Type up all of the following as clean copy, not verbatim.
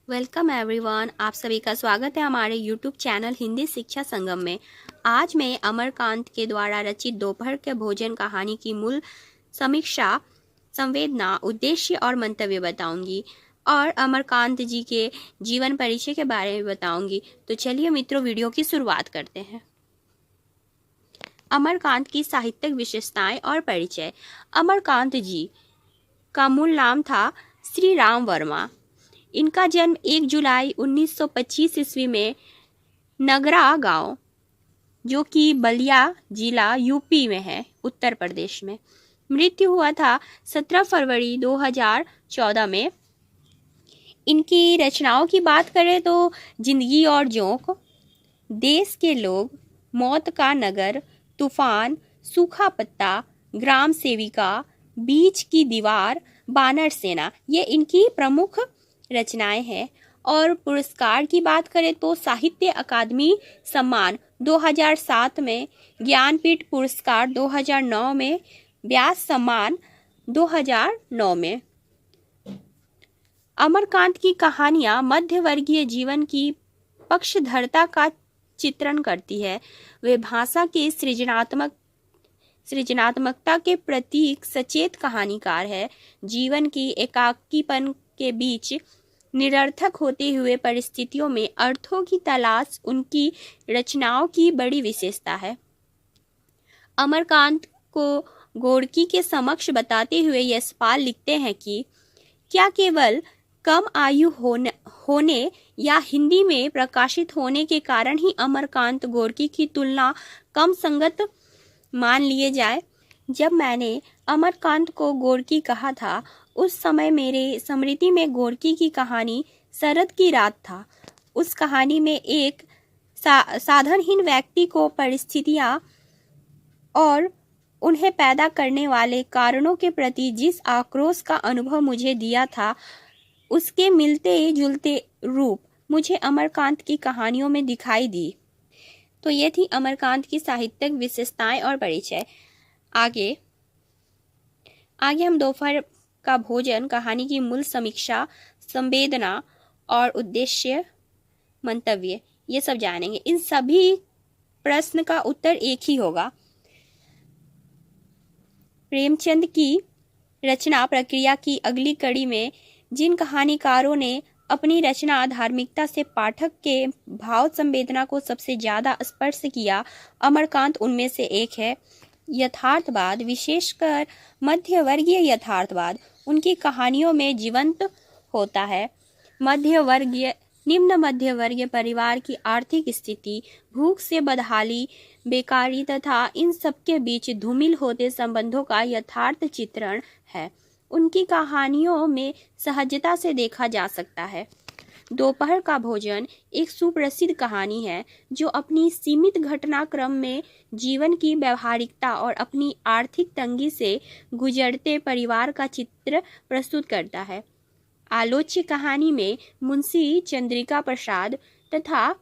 Welcome everyone, आप सभी का स्वागत है हमारे यूट्यूब चैनल हिंदी शिक्षा संगम में। आज मैं अमरकांत के द्वारा रचित दोपहर के भोजन कहानी की मूल समीक्षा, संवेदना, उद्देश्य और मंतव्य बताऊंगी और अमरकांत जी के जीवन परिचय के बारे में बताऊंगी। तो चलिए मित्रों, वीडियो की शुरुआत करते हैं। अमरकांत की साहित्यिक विशेषताएं और परिचय। अमरकांत जी का मूल नाम था श्री राम वर्मा। इनका जन्म 1 जुलाई 1925 ईस्वी में नगरा गांव, जो कि बलिया जिला यूपी में है, उत्तर प्रदेश में। मृत्यु हुआ था 17 फरवरी 2014 में। इनकी रचनाओं की बात करें तो जिंदगी और जोंक, देश के लोग, मौत का नगर, तूफान, सूखा पत्ता, ग्राम सेविका, बीच की दीवार, बानर सेना, ये इनकी प्रमुख रचनाएं हैं। और पुरस्कार की बात करें तो साहित्य अकादमी सम्मान 2007 में, ज्ञानपीठ पुरस्कार 2009 में, व्यास सम्मान 2009 में। अमरकांत की कहानियां मध्यवर्गीय जीवन की पक्षधरता का चित्रण करती है। वे भाषा के सृजनात्मकता के प्रतीक सचेत कहानीकार है। जीवन की एकाकीपन के बीच निरर्थक होते हुए परिस्थितियों में अर्थों की तलाश उनकी रचनाओं की बड़ी विशेषता है। अमरकांत को गोरकी के समक्ष बताते हुए यशपाल लिखते हैं कि क्या केवल कम आयु होने या हिंदी में प्रकाशित होने के कारण ही अमरकांत गोरकी की तुलना कम संगत मान लिए जाए। जब मैंने अमरकांत को गोरकी कहा था, उस समय मेरे स्मृति में गोरकी की कहानी शरद की रात था। उस कहानी में एक साधनहीन व्यक्ति को परिस्थितियां और उन्हें पैदा करने वाले कारणों के प्रति जिस आक्रोश का अनुभव मुझे दिया था, उसके मिलते जुलते रूप मुझे अमरकांत की कहानियों में दिखाई दी। तो ये थी अमरकांत की साहित्यिक विशेषताएं और परिचय। आगे हम दोपहर का भोजन कहानी की मूल समीक्षा, संवेदना और उद्देश्य, मंतव्य, ये सब जानेंगे। इन सभी प्रश्न का उत्तर एक ही होगा। प्रेमचंद की रचना प्रक्रिया की अगली कड़ी में जिन कहानीकारों ने अपनी रचना धार्मिकता से पाठक के भाव संवेदना को सबसे ज्यादा स्पर्श किया, अमरकांत उनमें से एक है। यथार्थवाद, विशेषकर मध्यवर्गीय यथार्थवाद, उनकी कहानियों में जीवंत होता है। निम्न मध्यवर्गीय परिवार की आर्थिक स्थिति, भूख से बदहाली, बेकारी तथा इन सबके बीच धूमिल होते संबंधों का यथार्थ चित्रण है। उनकी कहानियों में सहजता से देखा जा सकता है। दोपहर का भोजन एक सुप्रसिद्ध कहानी है जो अपनी सीमित घटनाक्रम में जीवन की व्यवहारिकता और अपनी आर्थिक तंगी से गुजरते परिवार का चित्र प्रस्तुत करता है। आलोच्य कहानी में मुंशी चंद्रिका प्रसाद तथा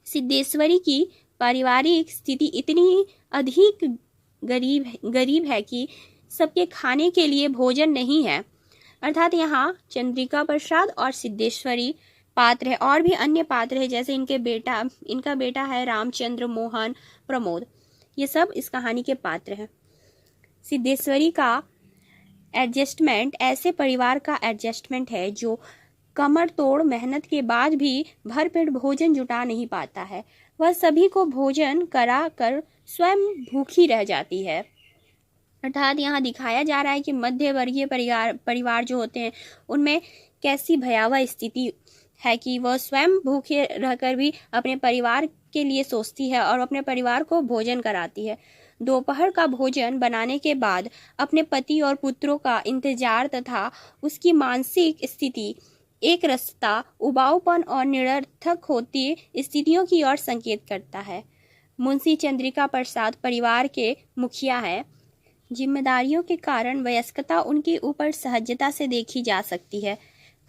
सिद्धेश्वरी की पारिवारिक स्थिति इतनी अधिक गरीब है कि सबके खाने के लिए भोजन नहीं है। अर्थात यहाँ चंद्रिका प्रसाद और सिद्धेश्वरी पात्र है, और भी अन्य पात्र है, जैसे इनका बेटा है रामचंद्र, मोहन, प्रमोद, ये सब इस कहानी के पात्र हैं। सिद्धेश्वरी का एडजस्टमेंट ऐसे परिवार का एडजस्टमेंट है जो कमर तोड़ मेहनत के बाद भी भरपेट भोजन जुटा नहीं पाता है। वह सभी को भोजन करा कर स्वयं भूखी रह जाती है। अर्थात यहाँ दिखाया जा रहा है कि मध्यवर्गीय परिवार जो होते हैं उनमें कैसी भयावह स्थिति है कि वह स्वयं भूखे रहकर भी अपने परिवार के लिए सोचती है और अपने परिवार को भोजन कराती है। दोपहर का भोजन बनाने के बाद अपने पति और पुत्रों का इंतजार तथा उसकी मानसिक स्थिति एक रास्ता उबाऊपन और निरर्थक होती स्थितियों की ओर संकेत करता है। मुंशी चंद्रिका प्रसाद परिवार के मुखिया है। जिम्मेदारियों के कारण वयस्कता उनके ऊपर सहजता से देखी जा सकती है।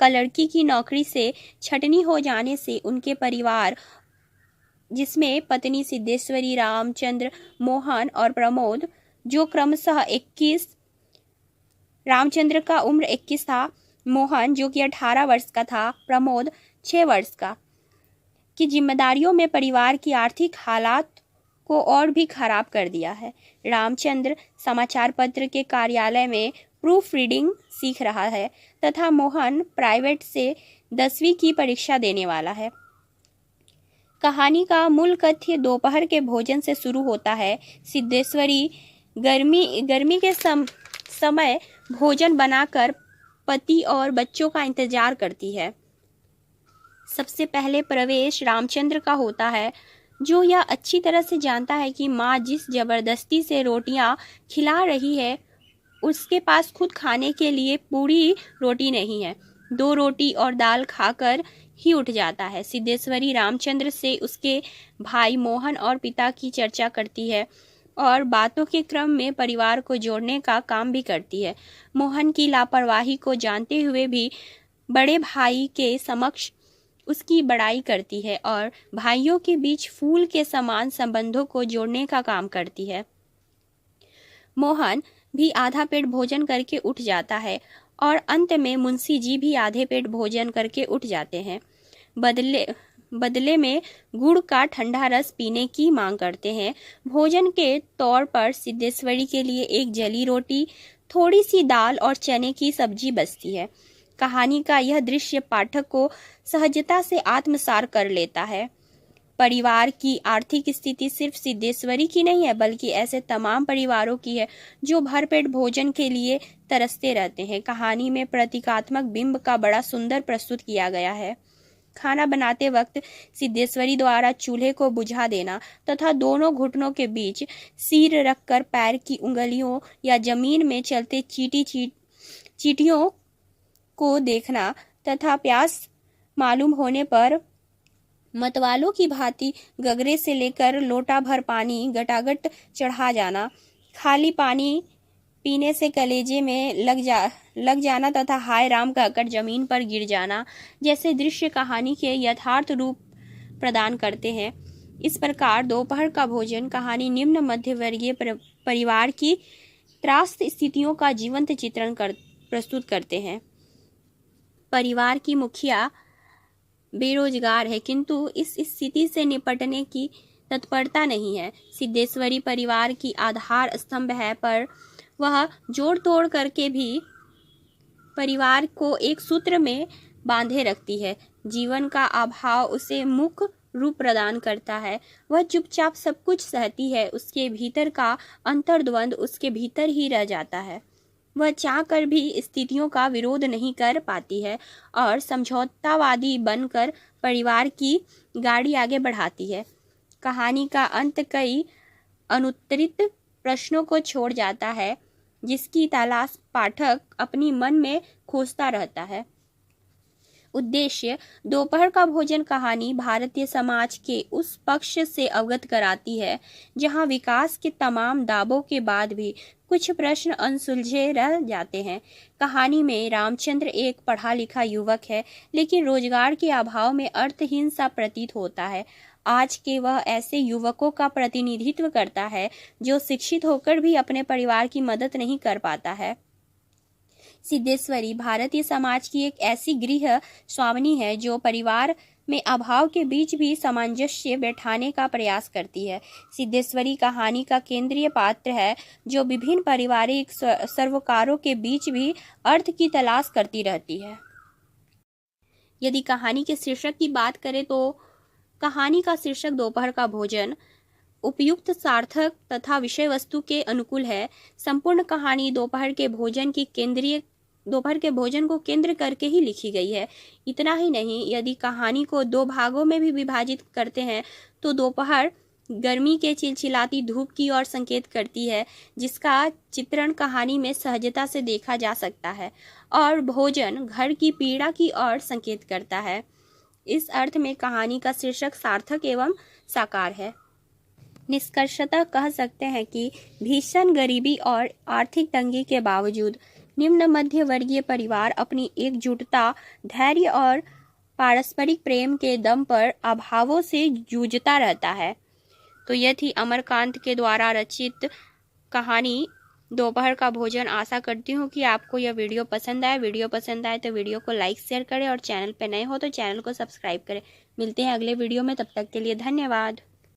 कलड़की की नौकरी से छटनी हो जाने से उनके परिवार, जिसमें पत्नी सिद्धेश्वरी, रामचंद्र, मोहन और प्रमोद, जो क्रमशः 21, रामचंद्र का उम्र 21 था, मोहन, जो कि 18 वर्ष का था, प्रमोद 6 वर्ष का, की जिम्मेदारियों में परिवार की आर्थिक हालात को और भी खराब कर दिया है। रामचंद्र समाचार पत्र के कार्यालय में प्रूफ रीडिंग सीख रहा है तथा मोहन प्राइवेट से 10वीं की परीक्षा देने वाला है। कहानी का मूल कथ्य दोपहर के भोजन से शुरू होता है। सिद्धेश्वरी गर्मी के समय भोजन बनाकर पति और बच्चों का इंतजार करती है। सबसे पहले प्रवेश रामचंद्र का होता है, जो यह अच्छी तरह से जानता है कि माँ जिस जबरदस्ती से रोटियां खिला रही है उसके पास खुद खाने के लिए पूरी रोटी नहीं है। 2 रोटी और दाल खाकर ही उठ जाता है। सिद्धेश्वरी रामचंद्र से उसके भाई मोहन और पिता की चर्चा करती है और बातों के क्रम में परिवार को जोड़ने का काम भी करती है। मोहन की लापरवाही को जानते हुए भी बड़े भाई के समक्ष उसकी बड़ाई करती है और भाइयों के बीच फूल के समान संबंधों को जोड़ने का काम करती है। मोहन भी आधा पेट भोजन करके उठ जाता है और अंत में मुंशी जी भी आधे पेट भोजन करके उठ जाते हैं। बदले में गुड़ का ठंडा रस पीने की मांग करते हैं। भोजन के तौर पर सिद्धेश्वरी के लिए एक जली रोटी, थोड़ी सी दाल और चने की सब्जी बचती है। कहानी का यह दृश्य पाठक को सहजता से आत्मसात कर लेता है। परिवार की आर्थिक स्थिति सिर्फ सिद्धेश्वरी की नहीं है, बल्कि ऐसे तमाम परिवारों की है जो भरपेट भोजन के लिए तरसते रहते हैं। कहानी में प्रतीकात्मक बिंब का बड़ा सुंदर प्रस्तुत किया गया है। खाना बनाते वक्त सिद्धेश्वरी द्वारा चूल्हे को बुझा देना तथा दोनों घुटनों के बीच सिर रखकर पैर की उंगलियों या जमीन में चलते चींटियों को देखना तथा प्यास मालूम होने पर मतवालों की भांति गगरे से लेकर लोटा भर पानी गटागट चढ़ा जाना, खाली पानी पीने से कलेजे में लग जाना तथा हाय राम कहकर जमीन पर गिर जाना जैसे दृश्य कहानी के यथार्थ रूप प्रदान करते हैं। इस प्रकार दोपहर का भोजन कहानी निम्न मध्यवर्गीय परिवार की त्रास्त स्थितियों का जीवंत चित्रण प्रस्तुत करते हैं। परिवार की मुखिया बेरोजगार है, किंतु इस स्थिति से निपटने की तत्परता नहीं है। सिद्धेश्वरी परिवार की आधार स्तंभ है, पर वह जोड़ तोड़ करके भी परिवार को एक सूत्र में बांधे रखती है। जीवन का अभाव उसे मुख्य रूप प्रदान करता है। वह चुपचाप सब कुछ सहती है। उसके भीतर का अंतर्द्वंद उसके भीतर ही रह जाता है। वह चाहकर भी स्थितियों का विरोध नहीं कर पाती है और समझौतावादी बनकर परिवार की गाड़ी आगे बढ़ाती है। कहानी का अंत कई अनुत्तरित प्रश्नों को छोड़ जाता है, जिसकी तलाश पाठक अपनी मन में खोजता रहता है। उद्देश्य: दोपहर का भोजन कहानी भारतीय समाज के उस पक्ष से अवगत कराती है जहां विकास के तमाम दावों के बाद भी कुछ प्रश्न अनसुलझे रह जाते हैं। कहानी में रामचंद्र एक पढ़ा लिखा युवक है, लेकिन रोजगार के अभाव में अर्थहीन सा प्रतीत होता है। आज के वह ऐसे युवकों का प्रतिनिधित्व करता है जो शिक्षित होकर भी अपने परिवार की मदद नहीं कर पाता है। सिद्धेश्वरी भारतीय समाज की एक ऐसी गृह स्वामिनी है जो परिवार में अभाव के बीच भी सामंजस्य बैठाने का प्रयास करती है। सिद्धेश्वरी कहानी का केंद्रीय पात्र है जो विभिन्न पारिवारिक सरोकारों के बीच भी अर्थ की तलाश करती रहती है। यदि कहानी के शीर्षक की बात करें तो कहानी का शीर्षक दोपहर का भोजन उपयुक्त, सार्थक तथा विषय वस्तु के अनुकूल है। संपूर्ण कहानी दोपहर के भोजन को केंद्र करके ही लिखी गई है। इतना ही नहीं, यदि कहानी को 2 भागों में भी विभाजित करते हैं तो दोपहर गर्मी के चिलचिलाती धूप की ओर संकेत करती है, जिसका चित्रण कहानी में सहजता से देखा जा सकता है, और भोजन घर की पीड़ा की ओर संकेत करता है। इस अर्थ में कहानी का शीर्षक सार्थक एवं साकार है। निष्कर्षतः कह सकते हैं कि भीषण गरीबी और आर्थिक तंगी के बावजूद निम्न मध्य वर्गीय परिवार अपनी एकजुटता, धैर्य और पारस्परिक प्रेम के दम पर अभावों से जूझता रहता है। तो यह थी अमरकांत के द्वारा रचित कहानी दोपहर का भोजन। आशा करती हूँ कि आपको यह वीडियो पसंद आए। वीडियो पसंद आए तो वीडियो को लाइक शेयर करें और चैनल पर नए हो तो चैनल को सब्सक्राइब करें। मिलते हैं अगले वीडियो में, तब तक के लिए धन्यवाद।